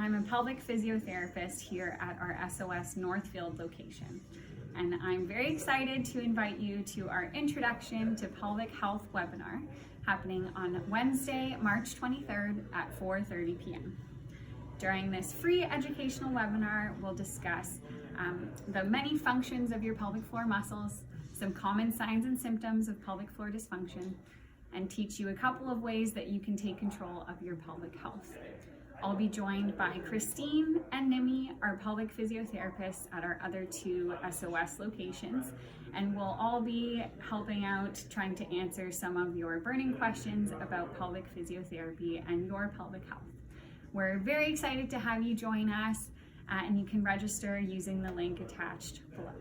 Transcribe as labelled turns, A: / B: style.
A: I'm a pelvic physiotherapist here at our SOS Northfield location. And I'm very excited to invite you to our Introduction to Pelvic Health webinar happening on Wednesday, March 23rd at 4:30 p.m. During this free educational webinar, we'll discuss the many functions of your pelvic floor muscles, some common signs and symptoms of pelvic floor dysfunction, and teach you a couple of ways that you can take control of your pelvic health. I'll be joined by Christine and Nimmy, our pelvic physiotherapists at our other two SOS locations, and we'll all be helping out trying to answer some of your burning questions about pelvic physiotherapy and your pelvic health. We're very excited to have you join us, and you can register using the link attached below.